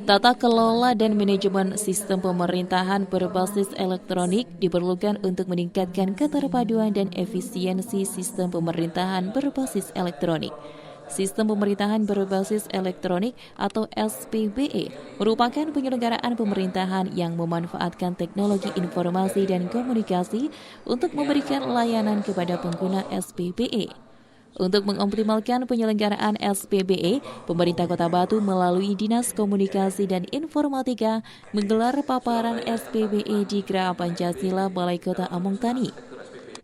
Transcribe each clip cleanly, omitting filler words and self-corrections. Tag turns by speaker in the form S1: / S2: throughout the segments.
S1: Tata kelola dan manajemen sistem pemerintahan berbasis elektronik diperlukan untuk meningkatkan keterpaduan dan efisiensi sistem pemerintahan berbasis elektronik. Sistem pemerintahan berbasis elektronik atau SPBE merupakan penyelenggaraan pemerintahan yang memanfaatkan teknologi informasi dan komunikasi untuk memberikan layanan kepada pengguna SPBE. Untuk mengoptimalkan penyelenggaraan SPBE, pemerintah Kota Batu melalui Dinas Komunikasi dan Informatika menggelar paparan SPBE di Geraha Pancasila Balai Kota Amung Tani.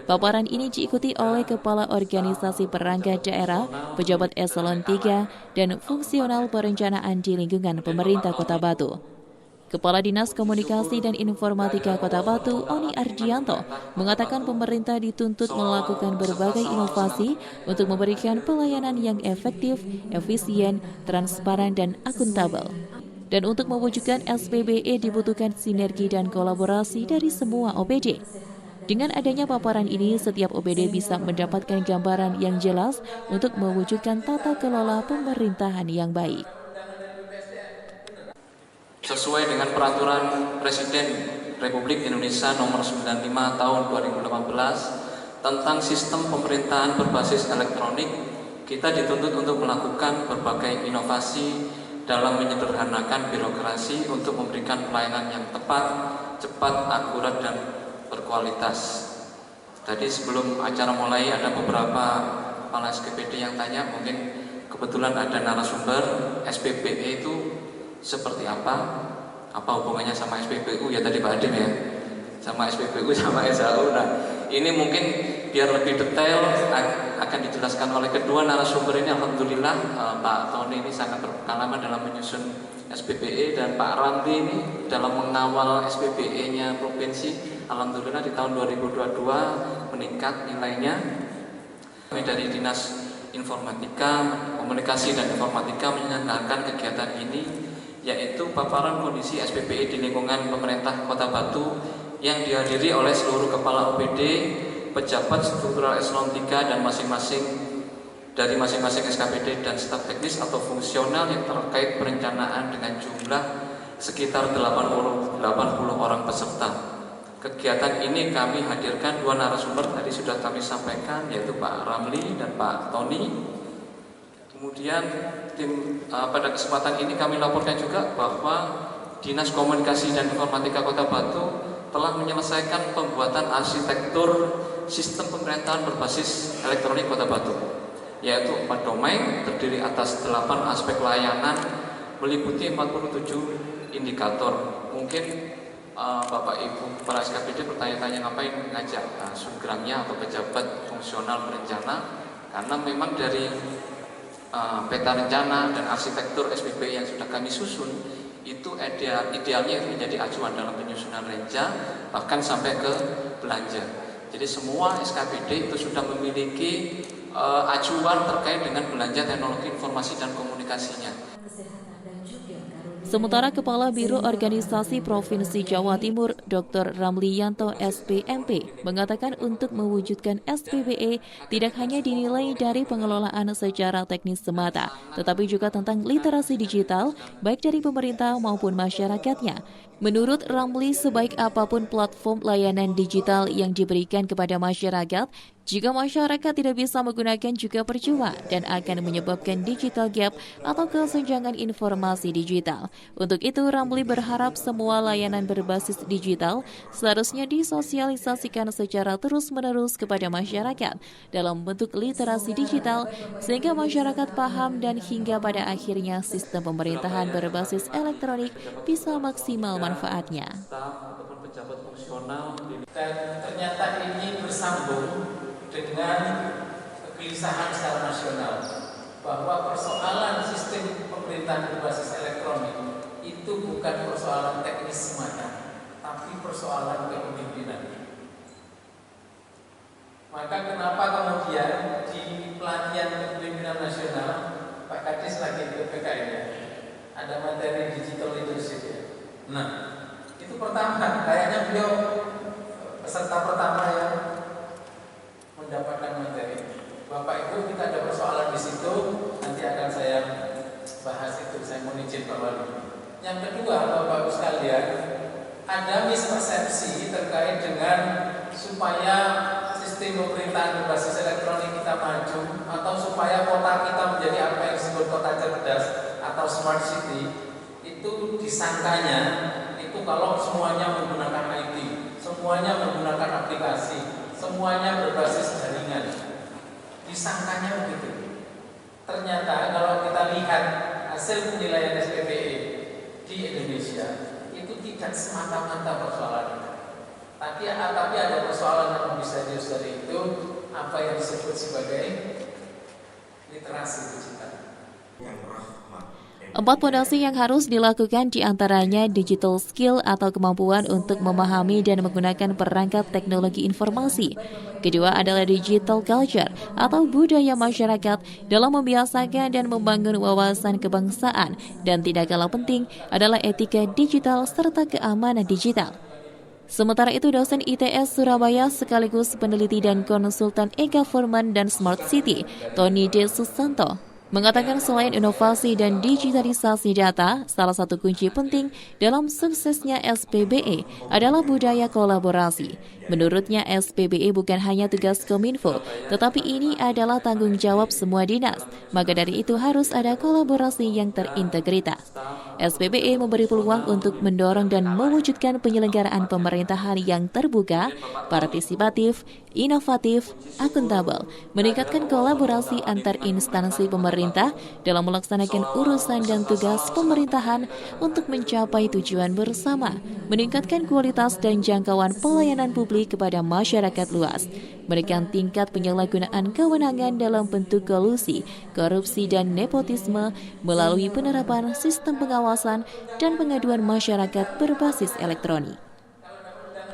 S1: Paparan ini diikuti oleh Kepala Organisasi Perangkat Daerah, pejabat eselon 3, dan fungsional perencanaan di lingkungan pemerintah Kota Batu. Kepala Dinas Komunikasi dan Informatika Kota Batu, Oni Ardianto, mengatakan pemerintah dituntut melakukan berbagai inovasi untuk memberikan pelayanan yang efektif, efisien, transparan, dan akuntabel. Dan untuk mewujudkan SPBE dibutuhkan sinergi dan kolaborasi dari semua OPD. Dengan adanya paparan ini, setiap OPD bisa mendapatkan gambaran yang jelas untuk mewujudkan tata kelola pemerintahan yang baik.
S2: Sesuai dengan Peraturan Presiden Republik Indonesia Nomor 95 Tahun 2018 tentang Sistem Pemerintahan Berbasis Elektronik, kita dituntut untuk melakukan berbagai inovasi dalam menyederhanakan birokrasi untuk memberikan pelayanan yang tepat, cepat, akurat, dan berkualitas. Tadi sebelum acara mulai ada beberapa kepala SKPD yang tanya, mungkin kebetulan ada narasumber SPBE itu seperti apa hubungannya sama SPBU ya tadi Pak Adim ya, sama SPBU sama SHU. Nah ini mungkin biar lebih detail akan dijelaskan oleh kedua narasumber ini. Alhamdulillah Pak Tony ini sangat berpengalaman dalam menyusun SPBE dan Pak Ramli ini dalam mengawal SPBE-nya provinsi. Alhamdulillah di tahun 2022 meningkat nilainya. Kami dari Dinas Informatika, Komunikasi dan Informatika menyelenggarakan kegiatan ini, yaitu paparan kondisi SPBE di lingkungan pemerintah Kota Batu yang dihadiri oleh seluruh kepala OPD, pejabat struktural eselon 3 dan masing-masing SKPD dan staf teknis atau fungsional yang terkait perencanaan dengan jumlah sekitar 80 orang peserta. Kegiatan ini kami hadirkan dua narasumber tadi sudah kami sampaikan, yaitu Pak Ramli dan Pak Tony. Kemudian pada kesempatan ini kami laporkan juga bahwa Dinas Komunikasi dan Informatika Kota Batu telah menyelesaikan pembuatan arsitektur sistem pemerintahan berbasis elektronik Kota Batu, yaitu 4 domain terdiri atas 8 aspek layanan meliputi 47 indikator. Mungkin Bapak Ibu para SKPD bertanya-tanya ngapain ngajak subgramnya atau pejabat fungsional berencana, karena memang dari peta rencana dan arsitektur SPBE yang sudah kami susun itu idealnya itu menjadi acuan dalam penyusunan renca bahkan sampai ke belanja. Jadi semua SKPD itu sudah memiliki acuan terkait dengan belanja teknologi informasi dan komunikasinya.
S1: Sementara Kepala Biro Organisasi Provinsi Jawa Timur, Dr. Ramliyanto SPMP, mengatakan untuk mewujudkan SPBE tidak hanya dinilai dari pengelolaan secara teknis semata, tetapi juga tentang literasi digital, baik dari pemerintah maupun masyarakatnya. Menurut Ramli, sebaik apapun platform layanan digital yang diberikan kepada masyarakat, jika masyarakat tidak bisa menggunakan juga percuma dan akan menyebabkan digital gap atau kesenjangan informasi digital. Untuk itu, Ramli berharap semua layanan berbasis digital seharusnya disosialisasikan secara terus-menerus kepada masyarakat dalam bentuk literasi digital, sehingga masyarakat paham dan hingga pada akhirnya sistem pemerintahan berbasis elektronik bisa maksimal manfaatnya.
S3: Dan ternyata ini bersambung dengan kegelisahan secara nasional bahwa persoalan sistem pemerintahan berbasis elektronik itu bukan persoalan teknis semata, tapi persoalan kepemimpinan. Maka kenapa kemudian di pelatihan kepemimpinan nasional Pak Kadis lagi PPKN ya, ada materi digital leadership ya. Nah, itu pertama, kayaknya beliau peserta pertama yang mendapatkan materi. Bapak Ibu, kita ada persoalan di situ, nanti akan saya izin Pak Wali. Yang kedua, Bapak-Ibu sekalian, ada mispersepsi terkait dengan supaya sistem pemerintahan berbasis elektronik kita maju atau supaya kota kita menjadi apa yang disebut kota cerdas atau smart city, itu disangkanya itu kalau semuanya menggunakan IT, semuanya menggunakan aplikasi, semuanya berbasis jaringan. Disangkanya begitu. Ternyata kalau kita lihat hasil penilaian SPBE di Indonesia itu tidak semata-mata persoalan itu. Tapi ada persoalan yang lebih serius dari itu, apa yang disebut sebagai literasi digital.
S1: 4 fondasi yang harus dilakukan diantaranya digital skill atau kemampuan untuk memahami dan menggunakan perangkat teknologi informasi. Kedua adalah digital culture atau budaya masyarakat dalam membiasakan dan membangun wawasan kebangsaan. Dan tidak kalah penting adalah etika digital serta keamanan digital. Sementara itu, dosen ITS Surabaya sekaligus peneliti dan konsultan e-government dan smart city, Tony D. Susanto, mengatakan selain inovasi dan digitalisasi data, salah satu kunci penting dalam suksesnya SPBE adalah budaya kolaborasi. Menurutnya, SPBE bukan hanya tugas Kominfo, tetapi ini adalah tanggung jawab semua dinas. Maka dari itu harus ada kolaborasi yang terintegritas. SPBE memberi peluang untuk mendorong dan mewujudkan penyelenggaraan pemerintahan yang terbuka, partisipatif, inovatif, akuntabel, meningkatkan kolaborasi antar instansi pemerintah dalam melaksanakan urusan dan tugas pemerintahan untuk mencapai tujuan bersama, meningkatkan kualitas dan jangkauan pelayanan publik kepada masyarakat luas, menekan tingkat penyalahgunaan kewenangan dalam bentuk kolusi, korupsi dan nepotisme melalui penerapan sistem pengawasan dan pengaduan masyarakat berbasis elektronik.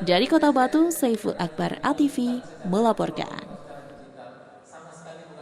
S1: Dari Kota Batu, Saiful Akbar, ATV, melaporkan.